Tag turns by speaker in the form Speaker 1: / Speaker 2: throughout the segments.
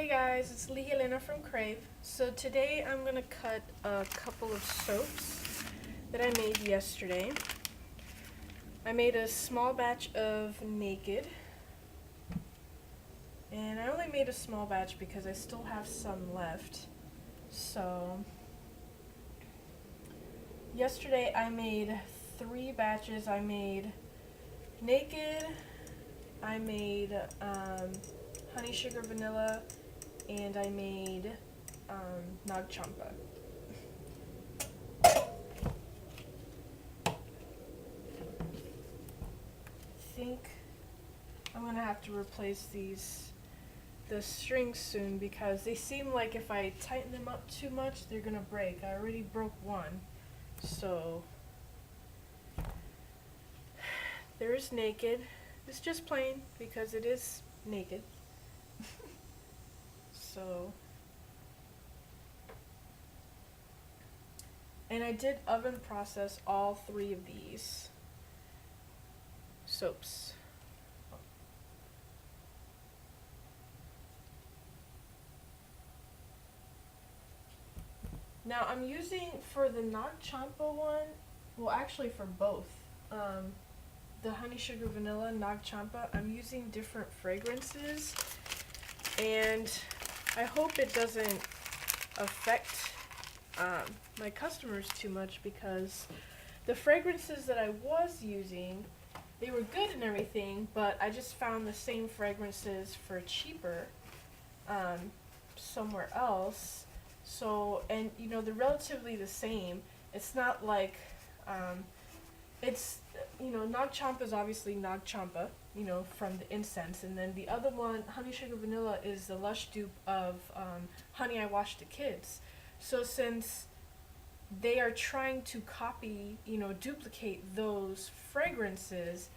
Speaker 1: Hey guys, it's Lee Helena from Crave. So today I'm going to cut a couple of soaps that I made yesterday. I made a small batch of Naked. And I only made a small batch because I still have some left. So yesterday I made 3 batches. I made Naked, I made honey sugar vanilla, and I made Champa. I think I'm gonna have to replace the strings soon because they seem like if I tighten them up too much, they're gonna break. I already broke one, so there's Naked. It's just plain because it is naked. So. And I did oven process all 3 of these soaps. Now I'm using, for the Champa one, well actually for both, the honey sugar vanilla Champa, I'm using different fragrances, and I hope it doesn't affect my customers too much, because the fragrances that I was using, they were good and everything, but I just found the same fragrances for cheaper somewhere else. So, and you know, they're relatively the same. It's not like it's, you know, Champa is obviously Champa, you know, from the incense, and then the other one, honey sugar vanilla, is the Lush dupe of Honey I Washed the Kids. So since they are trying to copy, you know, duplicate those fragrances,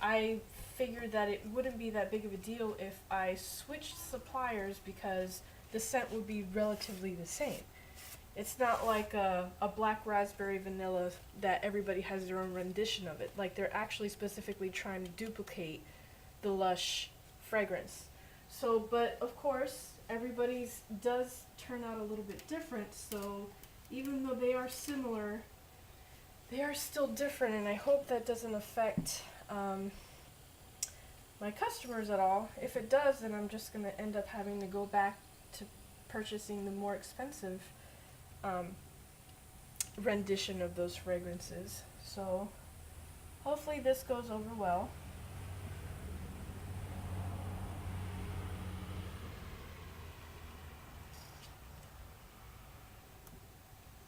Speaker 1: I figured that it wouldn't be that big of a deal if I switched suppliers, because the scent would be relatively the same. It's not like a black raspberry vanilla that everybody has their own rendition of it. Like, they're actually specifically trying to duplicate the Lush fragrance. So, but of course, everybody's does turn out a little bit different, so even though they are similar, they are still different, and I hope that doesn't affect my customers at all. If it does, then I'm just going to end up having to go back to purchasing the more expensive rendition of those fragrances. So hopefully this goes over well.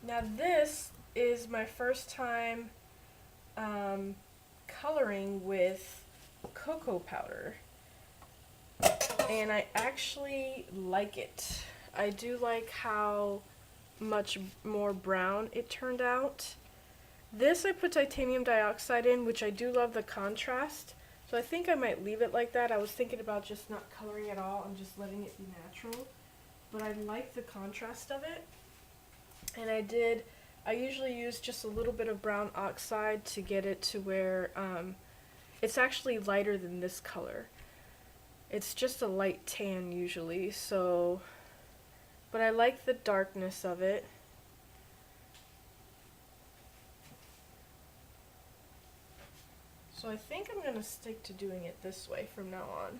Speaker 1: Now this is my first time coloring with cocoa powder, and I actually like it. I do like how much more brown it turned out. This I put titanium dioxide in, which I do love the contrast, so I think I might leave it like that. I was thinking about just not coloring at all and just letting it be natural, but I like the contrast of it. And I usually use just a little bit of brown oxide to get it to where it's actually lighter than this color. It's just a light tan usually, so, but I like the darkness of it. So I think I'm going to stick to doing it this way from now on.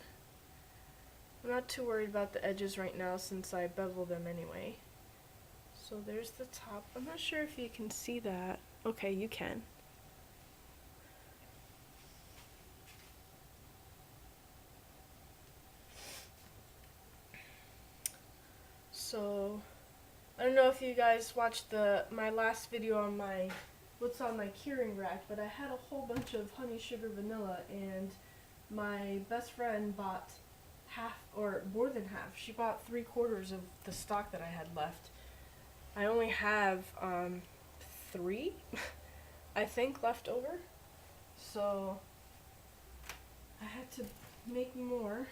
Speaker 1: I'm not too worried about the edges right now since I bevel them anyway. So there's the top. I'm not sure if you can see that. Okay, you can. So I don't know if you guys watched my last video on my what's on my curing rack, but I had a whole bunch of honey sugar vanilla, and my best friend bought half, or more than half. She bought 3/4 of the stock that I had left. I only have 3, I think, left over, so I had to make more.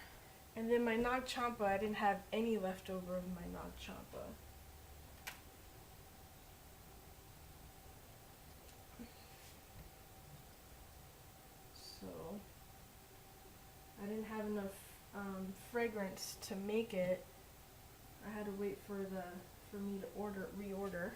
Speaker 1: And then my Champa, I didn't have any left over of my Champa. So I didn't have enough fragrance to make it, I had to wait for me to reorder.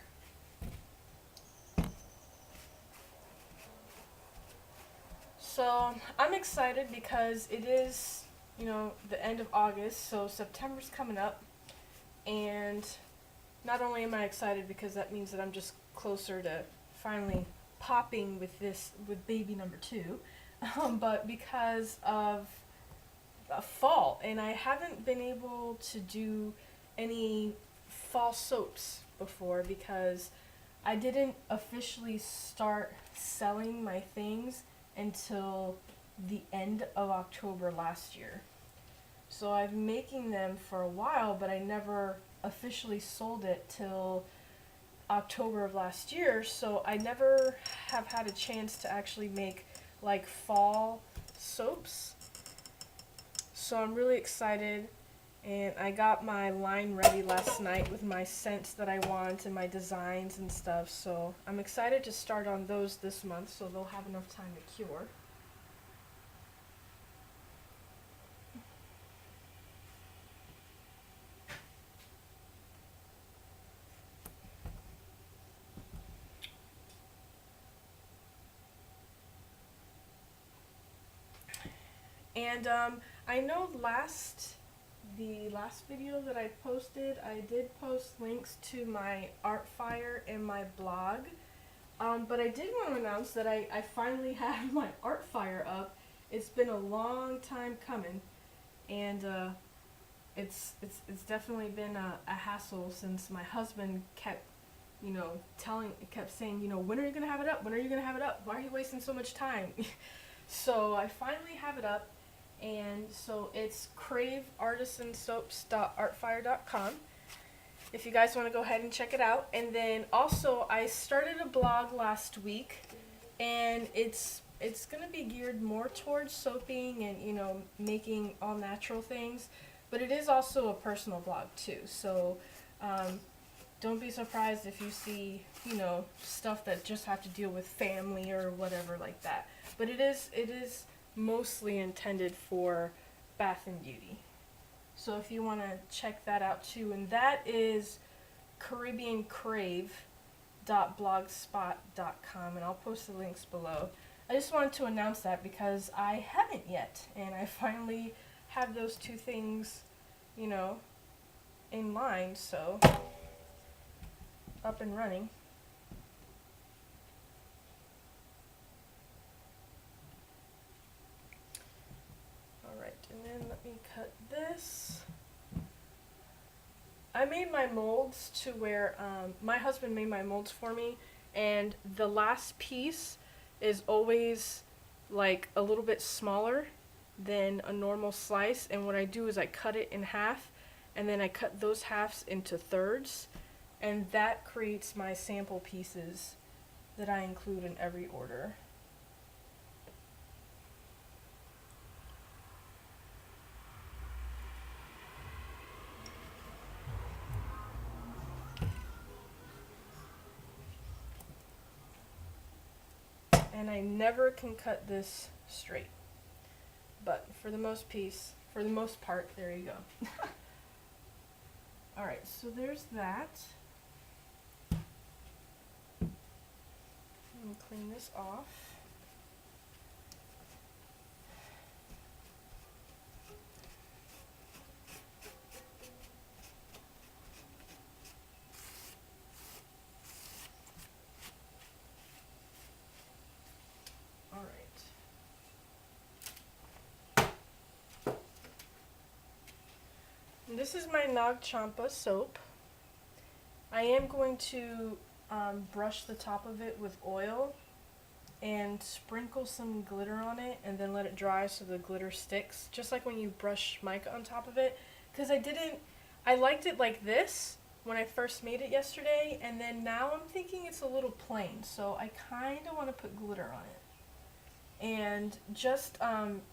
Speaker 1: So I'm excited because it is, the end of August, so September's coming up, and not only am I excited because that means that I'm just closer to finally popping with baby number 2, but because of fall, and I haven't been able to do any fall soaps before because I didn't officially start selling my things until the end of October last year. So I've been making them for a while, but I never officially sold it till October of last year, so I never have had a chance to actually make like fall soaps. So I'm really excited, and I got my line ready last night with my scents that I want and my designs and stuff, so I'm excited to start on those this month so they'll have enough time to cure. And I know the last video that I posted, I did post links to my Artfire and my blog. But I did want to announce that I finally have my Artfire up. It's been a long time coming, and it's definitely been a hassle since my husband kept saying, when are you gonna have it up? When are you gonna have it up? Why are you wasting so much time? So I finally have it up, and so it's craveartisansoaps.artfire.com if you guys want to go ahead and check it out. And then also I started a blog last week, and it's gonna be geared more towards soaping and making all natural things, but it is also a personal blog too. So don't be surprised if you see stuff that just have to deal with family or whatever like that. But it is mostly intended for bath and beauty. So if you want to check that out too, and that is caribbeancrave.blogspot.com, and I'll post the links below. I just wanted to announce that because I haven't yet, and I finally have those two things, in line, so up and running. And then let me cut this. I made my molds to where my husband made my molds for me, and the last piece is always like a little bit smaller than a normal slice, and what I do is I cut it in half, and then I cut those halves into thirds, and that creates my sample pieces that I include in every order. And I never can cut this straight, but for the most part, there you go. Alright, so there's that. Let me clean this off. This is my Champa soap. I am going to brush the top of it with oil and sprinkle some glitter on it and then let it dry so the glitter sticks, just like when you brush mica on top of it. Because I liked it like this when I first made it yesterday, and then now I'm thinking it's a little plain, so I kind of want to put glitter on it. And just,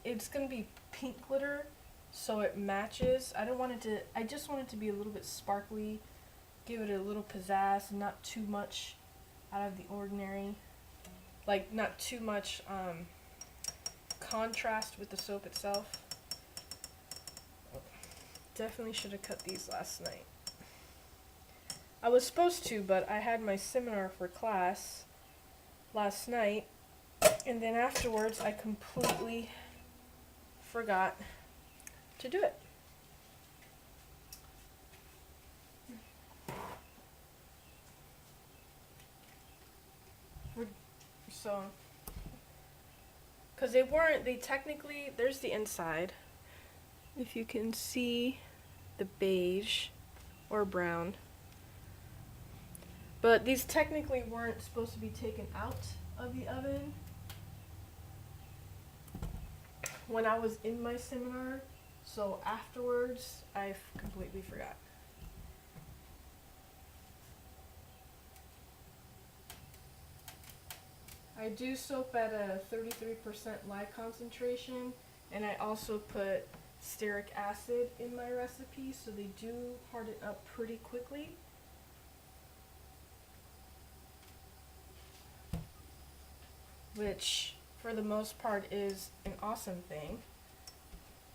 Speaker 1: it's going to be pink glitter, so it matches. I just want it to be a little bit sparkly, give it a little pizzazz, not too much out of the ordinary. Like, not too much contrast with the soap itself. Definitely should have cut these last night. I was supposed to, but I had my seminar for class last night, and then afterwards I completely forgot to do it. So, because they technically, there's the inside. If you can see the beige or brown. But these technically weren't supposed to be taken out of the oven when I was in my seminar, so afterwards I completely forgot. I do soap at a 33% lye concentration, and I also put stearic acid in my recipe, so they do harden up pretty quickly. Which, for the most part, is an awesome thing,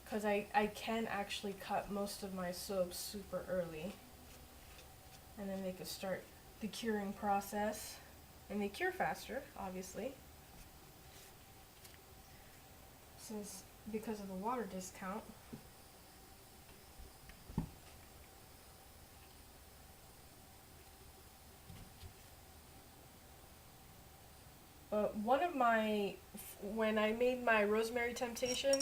Speaker 1: because I can actually cut most of my soaps super early, and then they can start the curing process, and they cure faster, obviously, because of the water discount. When I made my rosemary temptation,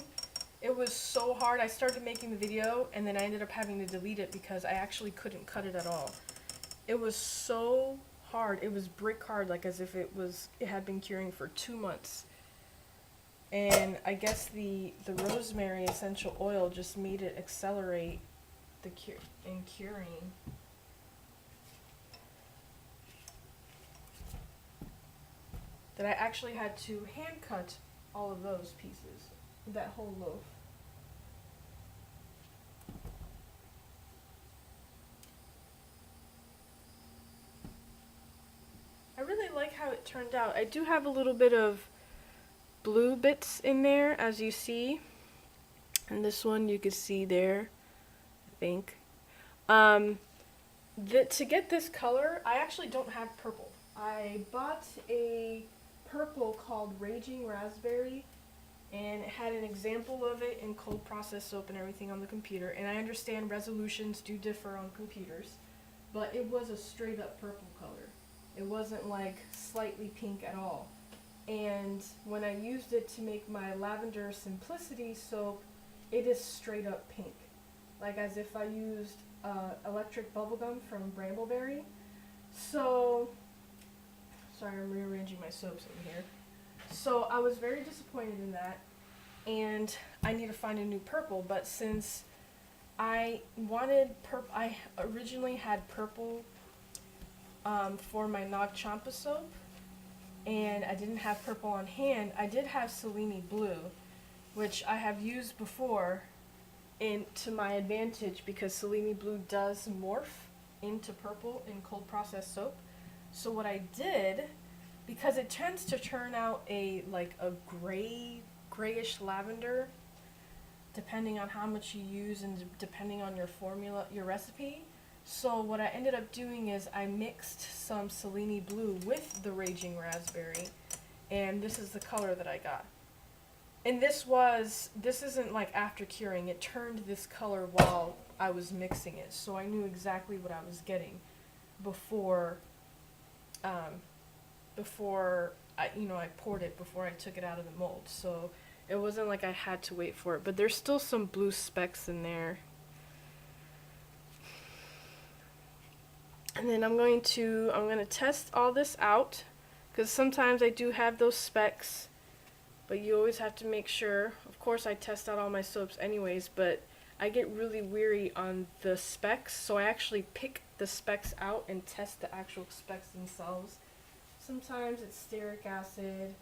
Speaker 1: it was so hard. I started making the video and then I ended up having to delete it because I actually couldn't cut it at all. It was so hard. It was brick hard, like as if it had been curing for 2 months. And I guess the rosemary essential oil just made it accelerate the curing. That I actually had to hand cut all of those pieces, that whole loaf. I really like how it turned out. I do have a little bit of blue bits in there, as you see. And this one you can see there, I think. To get this color, I actually don't have purple. I bought a purple called Raging Raspberry, and it had an example of it in cold process soap and everything on the computer, and I understand resolutions do differ on computers, but it was a straight up purple color. It wasn't like slightly pink at all. And when I used it to make my Lavender Simplicity soap, it is straight up pink, like as if I used electric bubblegum from Brambleberry. So sorry, I'm rearranging my soaps in here. So I was very disappointed in that, and I need to find a new purple, but since I wanted purple, I originally had purple for my Champa soap, and I didn't have purple on hand. I did have Selene Blue, which I have used before to my advantage because Selene Blue does morph into purple in cold process soap. So what I did, because it tends to turn out a grayish lavender, depending on how much you use and depending on your formula, your recipe. So what I ended up doing is I mixed some Selene Blue with the Raging Raspberry, and this is the color that I got. And this isn't like after curing, it turned this color while I was mixing it, so I knew exactly what I was getting before I poured it, before I took it out of the mold. So it wasn't like I had to wait for it, but there's still some blue specks in there. And then I'm going to test all this out, because sometimes I do have those specks, but you always have to make sure. Of course I test out all my soaps anyways, but I get really weary on the specs, so I actually pick the specs out and test the actual specs themselves. Sometimes it's stearic acid,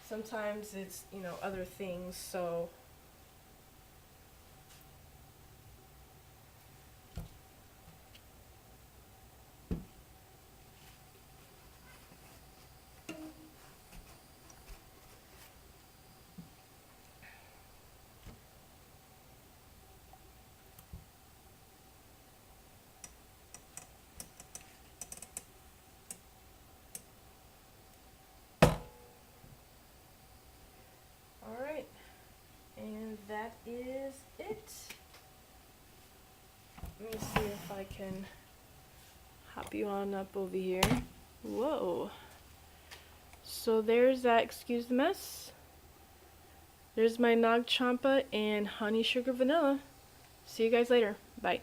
Speaker 1: sometimes it's, other things, so that is it. Let me see if I can hop you on up over here. Whoa. So there's that, excuse the mess. There's my Nag Champa and honey sugar vanilla. See you guys later. Bye.